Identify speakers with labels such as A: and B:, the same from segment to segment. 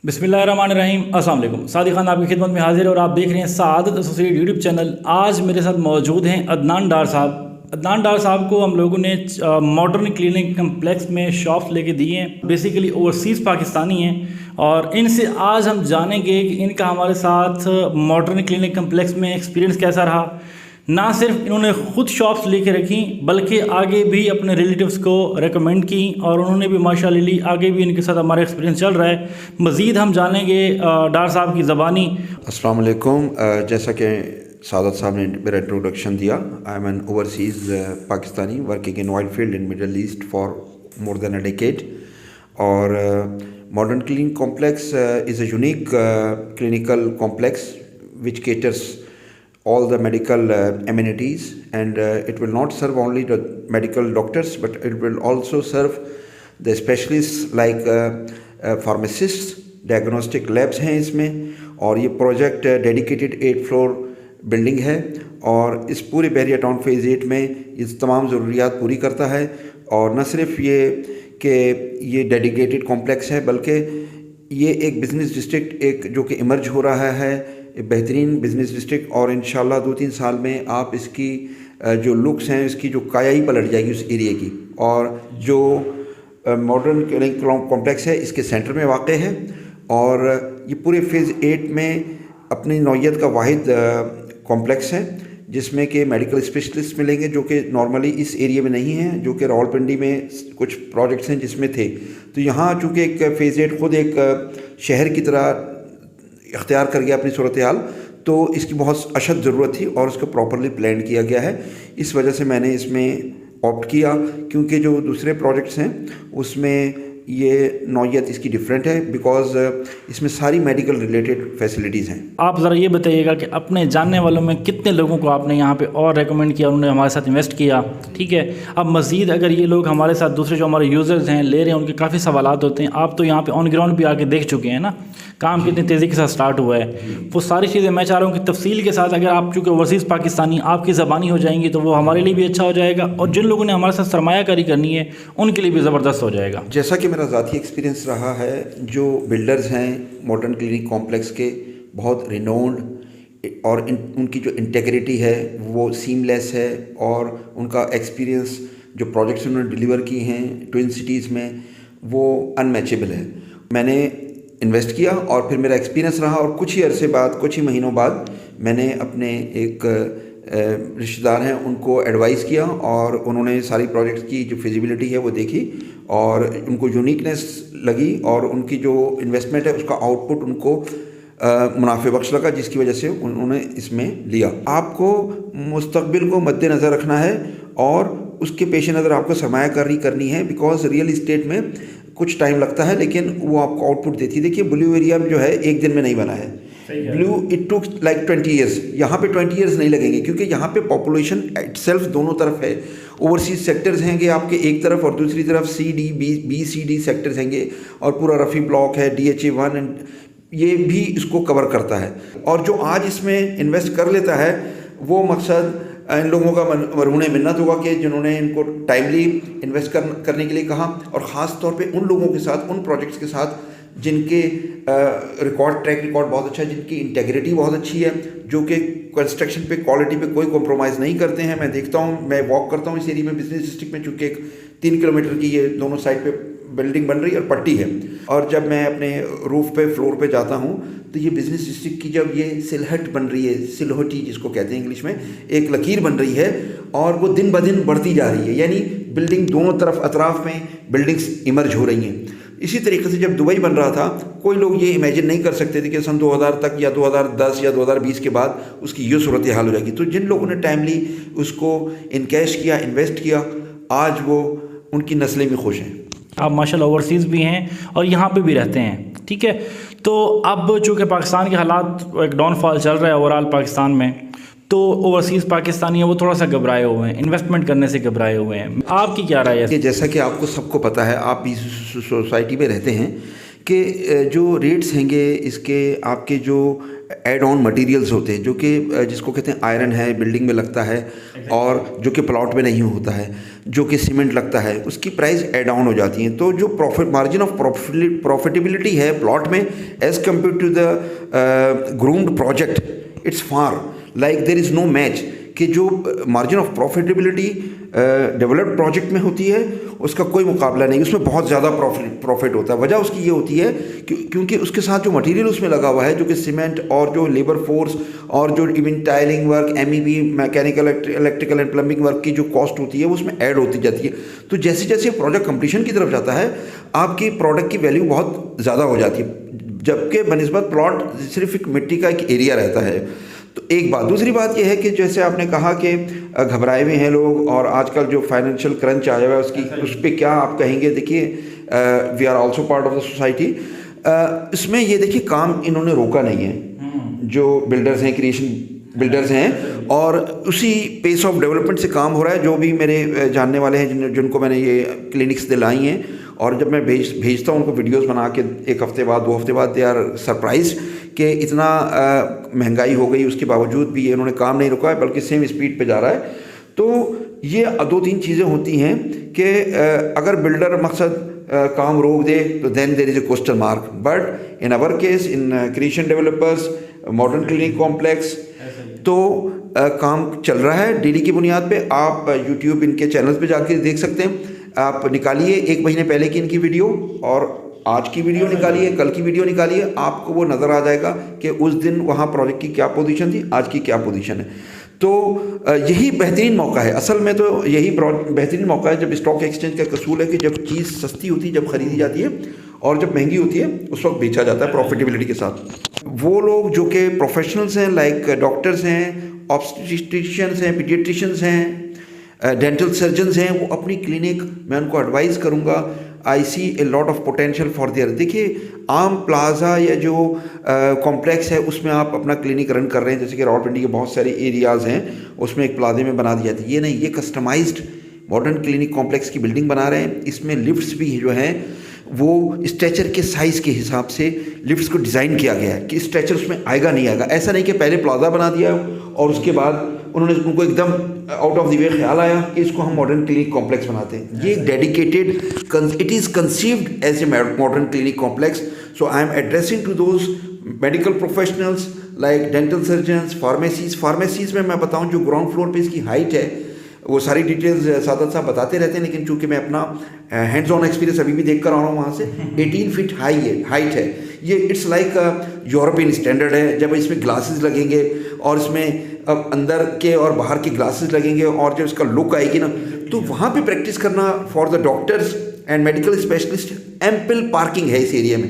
A: बिस्मिल्लाहिर्रहमानिर्रहीम। अस्सलाम वालेकुम। सादिक खान आपकी खिदमत में हाजिर है और आप देख रहे हैं सआदत एसोसिएट यूट्यूब चैनल। आज मेरे साथ मौजूद हैं अदनान डार साहब। अदनान डार साहब को हम लोगों ने मॉडर्न क्लिनिक कम्प्लेक्स में शॉप्स लेके दिए हैं। बेसिकली ओवरसीज़ पाकिस्तानी हैं और इनसे आज हम जानेंगे कि इनका हमारे साथ मॉडर्न क्लिनिक कम्प्लेक्स में एक्सपीरियंस कैसा रहा। ना सिर्फ इन्होंने ख़ुद शॉप्स लेके रखी बल्कि आगे भी अपने रिलेटिव्स को रेकमेंड की और उन्होंने भी माशाअल्लाह आगे भी इनके साथ हमारा एक्सपीरियंस चल रहा है। मज़ीद हम जानेंगे डार साहब की ज़बानी।
B: अस्सलाम वालेकुम। जैसा कि सादत साहब ने मेरा इंट्रोडक्शन दिया, I am an overseas Pakistani working in oil field in Middle East for more than a decade. और modern clinic complex is a unique clinical complex which caters all the medical amenities, and it will not serve only the medical doctors but it will also serve the specialists like pharmacists, diagnostic labs हैं इसमें। और ये project dedicated 8 floor building है और इस पूरे बहरिया town phase 8 में इस तमाम ज़रूरियात पूरी करता है। और न सिर्फ ये कि ये डेडिकेटेड कॉम्प्लेक्स है बल्कि ये एक बिज़नेस डिस्ट्रिक्ट एक जो कि इमर्ज हो रहा है, बेहतरीन बिज़नेस डिस्ट्रिक्ट। और इंशाल्लाह 2-3 साल में आप इसकी जो लुक्स हैं इसकी जो काया ही पलट जाएगी उस एरिया की। और जो मॉडर्न क्लिनिक कॉम्प्लेक्स है इसके सेंटर में वाक़ है और ये पूरे फेज़ 8 में अपनी नौइयत का वाहिद कॉम्प्लेक्स है जिसमें कि मेडिकल स्पेशलिस्ट मिलेंगे जो कि नॉर्मली इस एरिया में नहीं हैं, जो कि रावलपिंडी में कुछ प्रोजेक्ट्स हैं जिसमें थे। तो यहाँ चूँकि एक फ़ेज़ 8 ख़ुद एक शहर की तरह इख्तियार कर गया अपनी सूरत हाल, तो इसकी बहुत अशद ज़रूरत थी और उसको प्रॉपरली प्लान किया गया है। इस वजह से मैंने इसमें ऑप्ट किया, क्योंकि जो दूसरे प्रोजेक्ट्स हैं उसमें ये नौइयत इसकी डिफरेंट है बिकॉज़ इसमें सारी मेडिकल रिलेटेड फैसिलिटीज़ हैं।
A: आप ज़रा ये बताइएगा कि अपने जानने वालों में कितने लोगों को आपने यहाँ पे और रेकमेंड किया, उन्होंने हमारे साथ इन्वेस्ट किया, ठीक है। अब मज़ीद अगर ये लोग हमारे साथ दूसरे जो हमारे यूज़र्स हैं ले रहे हैं उनके काफ़ी सवालात होते हैं। आप तो यहाँ पे ऑन ग्राउंड भी आके देख चुके हैं ना, काम कितनी तेज़ी के साथ स्टार्ट हुआ है। वो सारी चीज़ें मैं चाह रहा हूँ कि तफसील के साथ अगर आप चूँकि ओवरसीज़ पाकिस्तानी आपकी ज़बानी हो जाएंगी तो वो हमारे लिए भी अच्छा हो जाएगा और जिन लोगों ने हमारे साथ सरमायाकारी करनी है उनके लिए भी ज़बरदस्त हो जाएगा।
B: जैसा कि मेरा ज़ाती एक्सपीरियंस रहा है, जो बिल्डर्स हैं मॉडर्न क्लिनिक कॉम्प्लेक्स के बहुत रिनोन्ड और उनकी जो इंटेग्रिटी है वो सीमलेस है और उनका एक्सपीरियंस जो प्रोजेक्ट्स उन्होंने डिलीवर किए हैं ट्विन सिटीज़ में वो अनमैचेबल है। मैंने इन्वेस्ट किया और फिर मेरा एक्सपीरियंस रहा और कुछ ही अरसे बाद, कुछ ही महीनों बाद मैंने अपने एक रिश्तेदार हैं उनको एडवाइस किया और उन्होंने सारी प्रोजेक्ट्स की जो फिजिबिलिटी है वो देखी और उनको यूनिकनेस लगी और उनकी जो इन्वेस्टमेंट है उसका आउटपुट उनको मुनाफे बख्श लगा, जिसकी वजह से उन्होंने इसमें लिया। आपको मुस्तकबिल को मद्देनज़र रखना है और उसके पेश नज़र आपको सरमायाकारी करनी है बिकॉज रियल इस्टेट में कुछ टाइम लगता है लेकिन वो आपको आउटपुट देती है। देखिए ब्लू एरिया जो है एक दिन में नहीं बना है, blue it took like 20 years. यहाँ पे 20 ईयर्स नहीं लगेंगे क्योंकि यहाँ पे पॉपुलेशन इटसेल्फ दोनों तरफ है। ओवरसीज सेक्टर्स हैंगे आपके एक तरफ और दूसरी तरफ बी सी डी सेक्टर्स हैंगे और पूरा रफ़ी ब्लॉक है, DHA 1 एंड ये भी इसको कवर करता है। और जो आज इसमें इन्वेस्ट कर लेता है वो मकसद इन लोगों का मरहून मिन्नत होगा कि जिन्होंने इनको टाइमली इन्वेस्ट करने के लिए कहा और ख़ास तौर पे उन लोगों के साथ, उन प्रोजेक्ट्स के साथ जिनके ट्रैक रिकॉर्ड बहुत अच्छा है, जिनकी इंटेग्रिटी बहुत अच्छी है, जो कि कंस्ट्रक्शन पे क्वालिटी पे कोई कॉम्प्रोमाइज़ नहीं करते हैं। मैं देखता हूँ, मैं वॉक करता हूँ इस एरिया में बिजनेस डिस्ट्रिक्ट में, चूँकि 3 किलोमीटर की ये दोनों साइड पे बिल्डिंग बन रही है और पट्टी है। और जब मैं अपने रूफ पे फ्लोर पे जाता हूँ तो ये बिज़नेस डिस्ट्रिक्ट की जब ये सिलहट बन रही है, सिलहटी जिसको कहते हैं इंग्लिश में, एक लकीर बन रही है और वो दिन ब दिन बढ़ती जा रही है, यानी बिल्डिंग दोनों तरफ अतराफ़ में बिल्डिंग्स इमर्ज हो रही हैं। इसी तरीके से जब दुबई बन रहा था कोई लोग ये इमेजिन नहीं कर सकते थे कि सन 2000 तक या 2010 या 2020 के बाद उसकी ये सूरत हाल हो जाएगी। तो जिन लोगों ने टाइमली उसको इनकैश किया, इन्वेस्ट किया, आज वो उनकी नस्लें भी खुश हैं।
A: आप माशाल्लाह ओवरसीज़ भी हैं और यहाँ पे भी रहते हैं, ठीक है। तो अब चूँकि पाकिस्तान के हालात एक डाउनफॉल चल रहा है ओवरऑल पाकिस्तान में, तो ओवरसीज़ पाकिस्तानी है वो थोड़ा सा घबराए हुए हैं, इन्वेस्टमेंट करने से घबराए हुए हैं। आपकी क्या राय है?
B: जैसा कि आपको सबको पता है, आप इस सोसाइटी में रहते हैं कि जो रेट्स हैंगे इसके, आपके जो एड ऑन मटेरियल्स होते हैं जो कि जिसको कहते हैं आयरन है बिल्डिंग में लगता है और जो कि प्लॉट में नहीं होता है, जो कि सीमेंट लगता है, उसकी प्राइस एड ऑन हो जाती है। तो जो मार्जिन ऑफ प्रॉफिटेबिलिटी है प्लॉट में as compare to the groomed project, it's far like there is no match. कि जो margin of profitability developed project में होती है उसका कोई मुकाबला नहीं, उसमें बहुत ज़्यादा प्रॉफिट होता है। वजह उसकी ये होती है क्योंकि उसके साथ जो मटेरियल उसमें लगा हुआ है, जो कि सीमेंट और जो लेबर फोर्स और जो even tiling work, MEP, mechanical, electrical and plumbing work की जो कॉस्ट होती है वो उसमें ऐड होती जाती है। तो जैसे जैसे प्रोजेक्ट कंप्लीशन की तरफ जाता है आपकी प्रोडक्ट की वैल्यू बहुत ज़्यादा हो जाती है, जबकि बनिस्बत प्लॉट सिर्फ एक मिट्टी का एक एरिया रहता है। तो एक बात, दूसरी बात यह है कि जैसे आपने कहा कि घबराए हुए हैं लोग और आजकल जो फाइनेंशियल क्रंच आया हुआ है उसकी उस पर क्या आप कहेंगे? देखिए, we are also part of the society. इसमें ये देखिए काम इन्होंने रोका नहीं है, जो बिल्डर्स हैं, क्रिएशन बिल्डर्स हैं, और उसी पेस ऑफ डेवलपमेंट से काम हो रहा है। जो भी मेरे जानने वाले हैं जिनको मैंने ये क्लिनिक्स दिलाई हैं, और जब मैं भेजता हूँ उनको वीडियोस बना के 1 हफ्ते बाद 2 हफ्ते बाद, दे आर सरप्राइज कि इतना महंगाई हो गई उसके बावजूद भी ये इन्होंने काम नहीं रुका है, बल्कि सेम स्पीड पे जा रहा है। तो ये 2-3 चीज़ें होती हैं कि अगर बिल्डर मकसद काम रोक दे तो then there is a question mark. But in our case, in creation developers, modern clinic complex, तो काम चल रहा है डेली की बुनियाद पे। आप यूट्यूब इनके चैनल्स पे जाके देख सकते हैं। आप निकालिए 1 महीने पहले की इनकी वीडियो और आज की वीडियो निकालिए, कल की वीडियो निकालिए, आपको वो नज़र आ जाएगा कि उस दिन वहाँ प्रोजेक्ट की क्या पोजीशन थी, आज की क्या पोजीशन है। तो यही बेहतरीन मौका है, असल में तो यही बेहतरीन मौका है जब स्टॉक एक्सचेंज का कसूल है कि जब चीज़ सस्ती होती है, जब खरीदी जाती है, और जब महंगी होती है उस वक्त बेचा जाता है प्रॉफिटेबिलिटी के साथ। वो लोग जो कि प्रोफेशनल्स हैं, लाइक डॉक्टर्स हैं, ऑब्स्टेट्रिशियंस हैं, पीडियाट्रिशियंस हैं, डेंटल सर्जन्स हैं, वो अपनी क्लिनिक, मैं उनको एडवाइस करूँगा, I see a lot of potential for there. देखिए, आम प्लाजा या जो कॉम्प्लेक्स है उसमें आप अपना क्लिनिक रन कर रहे हैं, जैसे कि रावलपिंडी के बहुत सारे एरियाज़ हैं, उसमें एक प्लाजे में बना दिया जाता है। ये नहीं, ये कस्टमाइज्ड मॉडर्न क्लिनिक कॉम्प्लेक्स की बिल्डिंग बना रहे हैं। इसमें लिफ्ट्स भी जो हैं वो स्ट्रेचर के साइज़ के हिसाब से लिफ्ट्स को डिज़ाइन किया गया है कि स्ट्रेचर उसमें आएगा नहीं आएगा। ऐसा नहीं कि पहले प्लाजा बना दिया और उसके बाद उन्होंने उनको एकदम आउट ऑफ द वे ख्याल आया कि इसको हम मॉडर्न क्लिनिक कॉम्प्लेक्स बनाते हैं। ये dedicated, it is conceived as a modern clinic complex. So I am addressing to those medical professionals like dental surgeons, pharmacies में मैं बताऊं जो ग्राउंड फ्लोर पे इसकी हाइट है, वो सारी डिटेल्स सादत साहब बताते रहते हैं, लेकिन चूंकि मैं अपना हैंड्स ऑन एक्सपीरियंस अभी भी देख कर आ रहा हूँ वहाँ से, 18 फीट हाइट है ये। इट्स लाइक यूरोपियन स्टैंडर्ड है। जब इसमें ग्लासेस लगेंगे और इसमें अब अंदर के और बाहर के ग्लासेस लगेंगे और जब इसका लुक आएगी ना, तो वहाँ पे प्रैक्टिस करना for the doctors and medical specialist, ample parking है इस एरिया में।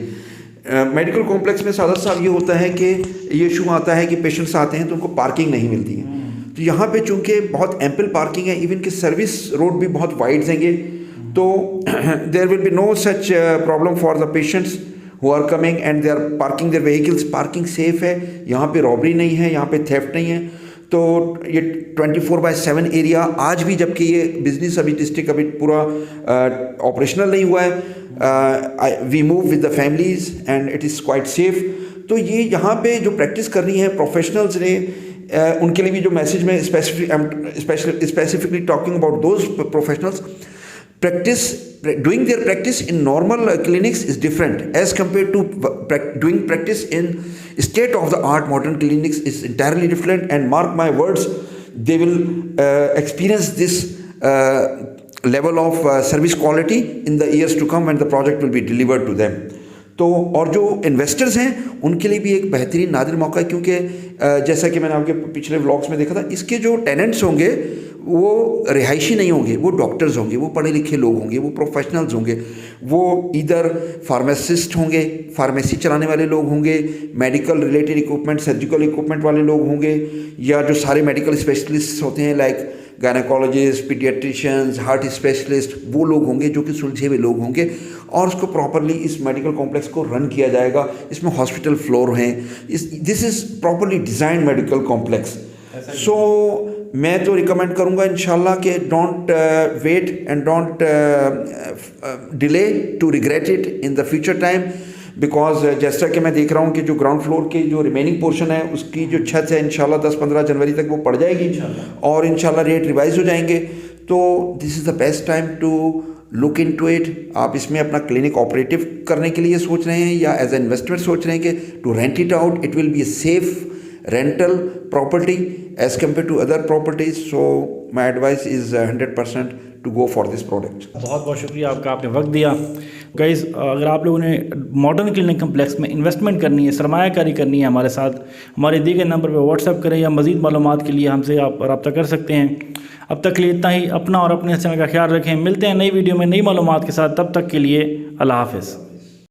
B: मेडिकल कॉम्प्लेक्स में सादत साहब ये होता है कि ये इशू आता है कि पेशेंट्स आते हैं तो उनको पार्किंग नहीं मिलती है। तो यहाँ पे चूँकि बहुत एम्पल पार्किंग है, इवन कि सर्विस रोड भी बहुत वाइड हैंगे, तो there will be no such problem for the patients who are coming and they are parking their vehicles. Parking safe है, यहाँ पे रॉबरी नहीं है, यहाँ पे थेफ्ट नहीं है। तो ये 24/7 एरिया आज भी, जबकि ये बिजनेस अभी डिस्ट्रिक्ट अभी पूरा ऑपरेशनल नहीं हुआ है, we move with the families and it is quite safe. तो ये यहाँ पे जो प्रैक्टिस करनी है प्रोफेशनल्स ने, उनके लिए भी जो मैसेज में specifically talking about those professionals, doing their practice in normal clinics is different as compared to doing practice in state of the art modern clinics is entirely different. And mark my words, they will experience this level of service quality in the years to come when the project will be delivered to them. तो और जो investors हैं उनके लिए भी एक बेहतरीन नादिर मौका है, क्योंकि जैसा कि मैंने आपके पिछले व्लॉग्स में देखा था, इसके जो टेनेंट्स होंगे वो रिहायशी नहीं होंगे, वो डॉक्टर्स होंगे, वो पढ़े लिखे लोग होंगे, वो प्रोफेशनल्स होंगे, वो इधर फार्मासिस्ट होंगे, फार्मेसी चलाने वाले लोग होंगे, medical related equipment, surgical equipment वाले लोग होंगे, या जो सारे मेडिकल स्पेशलिस्ट होते हैं like gynaecologist, paediatricians, heart specialist, वो लोग होंगे जो कि सुलझे हुए लोग होंगे, और उसको प्रॉपरली इस मेडिकल कॉम्प्लेक्स को रन किया जाएगा। इसमें हॉस्पिटल फ्लोर हैं, this is properly design medical complex. So मैं तो रिकमेंड करूँगा इंशाल्लाह कि don't wait and don't delay to regret it in the future time. Because जैसा कि मैं देख रहा हूँ कि जो ग्राउंड फ्लोर के जो रिमेनिंग पोर्शन है उसकी जो छत है इंशाल्लाह 10-15 जनवरी तक वो पड़ जाएगी और इंशाल्लाह रेट रिवाइज हो जाएंगे। तो this is the best time to look into it. आप इसमें अपना क्लिनिक ऑपरेटिव करने के लिए सोच रहे हैं या एज ए इन्वेस्टमेंट सोच रहे हैं कि to rent it out, it will be a safe rental property as compare to other properties. So my advice is 100% to go for this product.
A: बहुत बहुत शुक्रिया आपका, आपने वक्त दिया। गाइस, अगर आप लोगों ने मॉडर्न क्लिनिक कम्प्लेक्स में इन्वेस्टमेंट करनी है, सरमायाकारी करनी है हमारे साथ, हमारे दिए गए नंबर पर व्हाट्सएप करें या मज़ीद मालूमात के लिए हमसे आप रब्ता कर सकते हैं। अब तक के लिए इतना ही। अपना और अपने चैनल का ख्याल रखें। मिलते हैं नई वीडियो में नई मालूमात के साथ। तब तक के लिए अल्लाह हाफ़िज़।